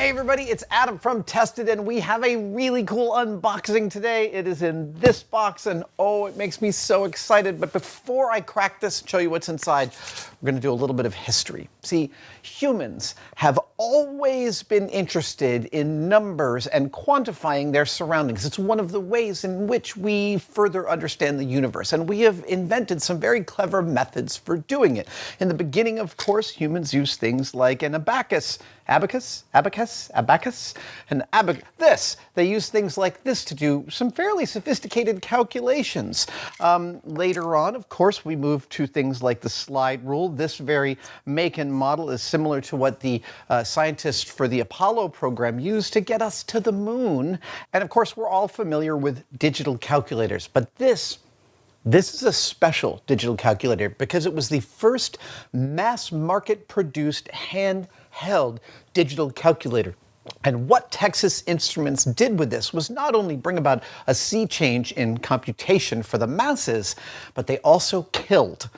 Hey everybody, it's Adam from Tested, and we have a really cool unboxing today. It is in this box, and oh, it makes me so excited. But before I crack this and show you what's inside, we're going to do a little bit of history. See, humans have always been interested in numbers and quantifying their surroundings. It's one of the ways in which we further understand the universe, and we have invented some very clever methods for doing it. In the beginning, of course, humans used things like an abacus. They use things like this to do some fairly sophisticated calculations. Later on, of course, we moved to things like the slide rule. This very make and model is similar to what the scientists for the Apollo program used to get us to the moon. And of course, we're all familiar with digital calculators, but this is a special digital calculator because it was the first mass market produced handheld digital calculator. And what Texas Instruments did with this was not only bring about a sea change in computation for the masses, but they also killed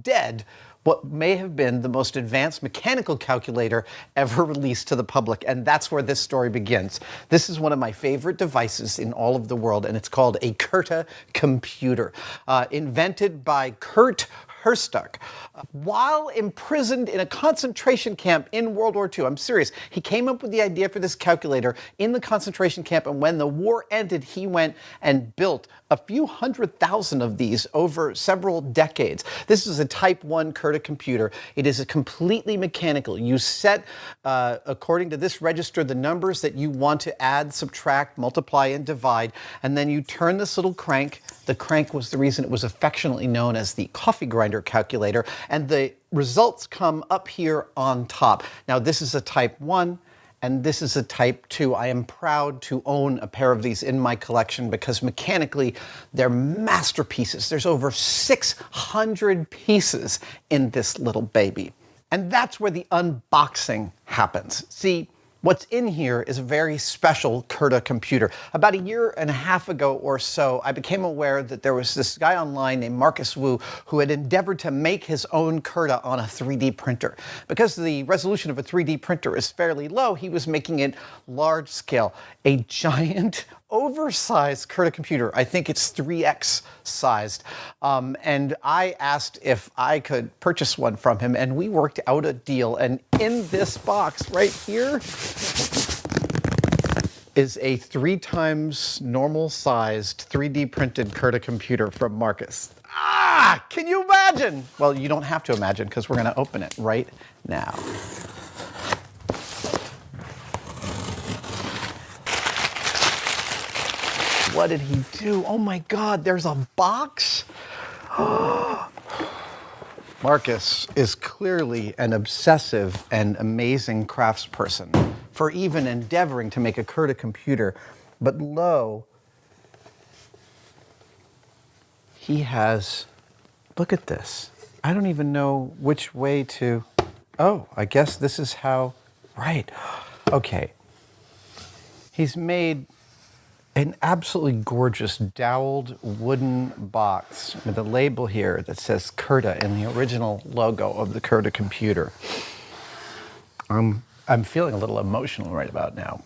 dead what may have been the most advanced mechanical calculator ever released to the public. And that's where this story begins. This is one of my favorite devices in all of the world, and it's called a Curta computer, invented by Kurt Herstach. While imprisoned in a concentration camp in World War II, I'm serious, he came up with the idea for this calculator in the concentration camp, and when the war ended, he went and built a few 100,000 of these over several decades. This is a Type 1 Curta computer. It is completely mechanical. You set, according to this register, the numbers that you want to add, subtract, multiply, and divide, and then you turn this little crank. The crank was the reason it was affectionately known as the coffee grinder calculator, and the results come up here on top. Now, this is a Type 1, and this is a Type 2. I am proud to own a pair of these in my collection because mechanically, they're masterpieces. There's over 600 pieces in this little baby. And that's where the unboxing happens. See, what's in here is a very special Curta computer. About a year and a half ago or so, I became aware that there was this guy online named Marcus Wu who had endeavored to make his own Curta on a 3D printer. Because the resolution of a 3D printer is fairly low, he was making it large scale. A giant, oversized Curta computer. I think it's 3x sized. And I asked if I could purchase one from him, and we worked out a deal. And in this box right here is a 3 times normal sized 3D printed Curta computer from Marcus. Ah, can you imagine? Well, you don't have to imagine because we're going to open it right now. What did he do? Oh my God, there's a box? Marcus is clearly an obsessive and amazing craftsperson for even endeavoring to make a Curta computer. But lo, he has, look at this. I don't even know which way to, oh, I guess this is how, right. Okay. He's made an absolutely gorgeous doweled wooden box with a label here that says Curta in the original logo of the Curta computer. I'm feeling a little emotional right about now.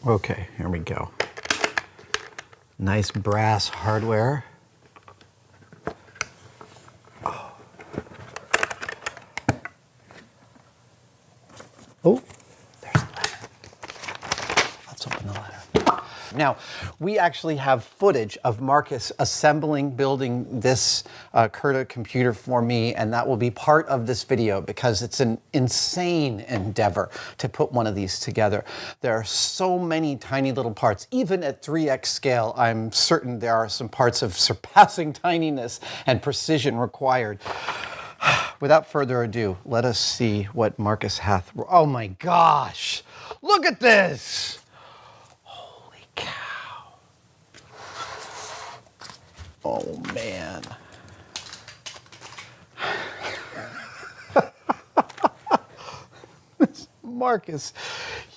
Okay, here we go. Nice brass hardware. Oh, there's the letter. Let's open the letter. Now, we actually have footage of Marcus building this Curta computer for me, and that will be part of this video because it's an insane endeavor to put one of these together. There are so many tiny little parts. Even at 3x scale, I'm certain there are some parts of surpassing tininess and precision required. Without further ado, let us see what Marcus hath. Oh my gosh! Look at this! Oh, man. Marcus,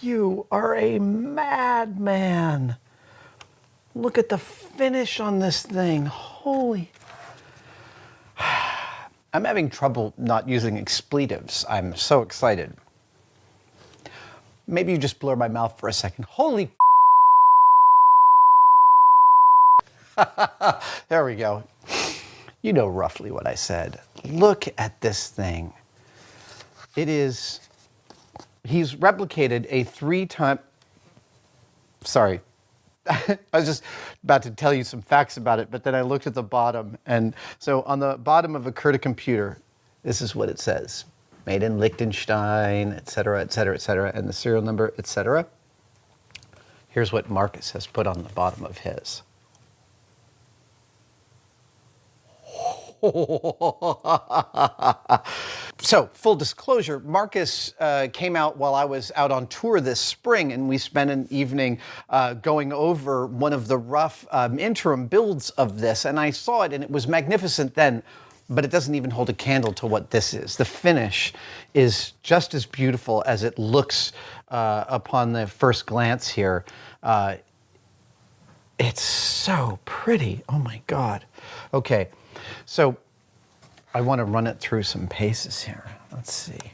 you are a madman. Look at the finish on this thing. Holy. I'm having trouble not using expletives. I'm so excited. maybe you just blur my mouth for a second. Holy there we go. You know roughly what I said. Look at this thing. It is, he's replicated a 3-time, sorry, I was just about to tell you some facts about it, but then I looked at the bottom, and so on the bottom of a Curta computer, this is what it says. Made in Liechtenstein, et cetera, and the serial number, et cetera. Here's what Marcus has put on the bottom of his. So, full disclosure, Marcus came out while I was out on tour this spring, and we spent an evening going over one of the rough interim builds of this, and I saw it, and it was magnificent then, but it doesn't even hold a candle to what this is. The finish is just as beautiful as it looks upon the first glance here. It's so pretty. Oh my God. Okay. So I want to run it through some paces here. Let's see.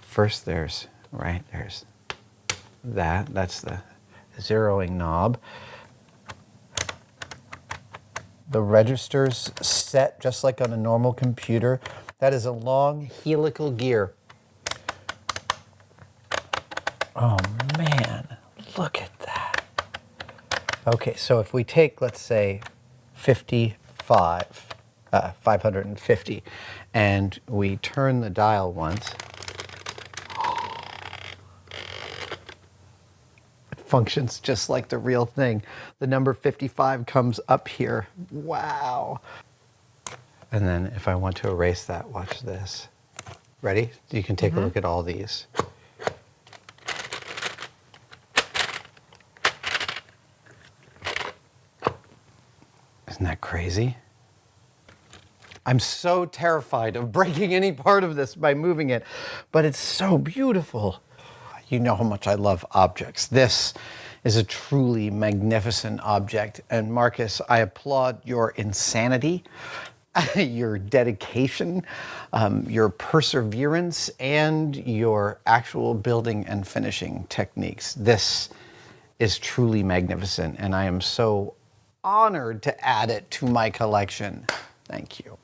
First there's that. That's the zeroing knob. The register's set just like on a normal computer. That is a long helical gear. Oh man, look at that. Okay, so if we take, let's say, 550, and we turn the dial once, it functions just like the real thing. The number 55 comes up here. Wow. And then if I want to erase that, watch this. Ready? You can take a look at all these. Isn't that crazy? I'm so terrified of breaking any part of this by moving it, but it's so beautiful. You know how much I love objects. This is a truly magnificent object. And Marcus, I applaud your insanity, your dedication, your perseverance, and your actual building and finishing techniques. This is truly magnificent, and I am so honored to add it to my collection. Thank you.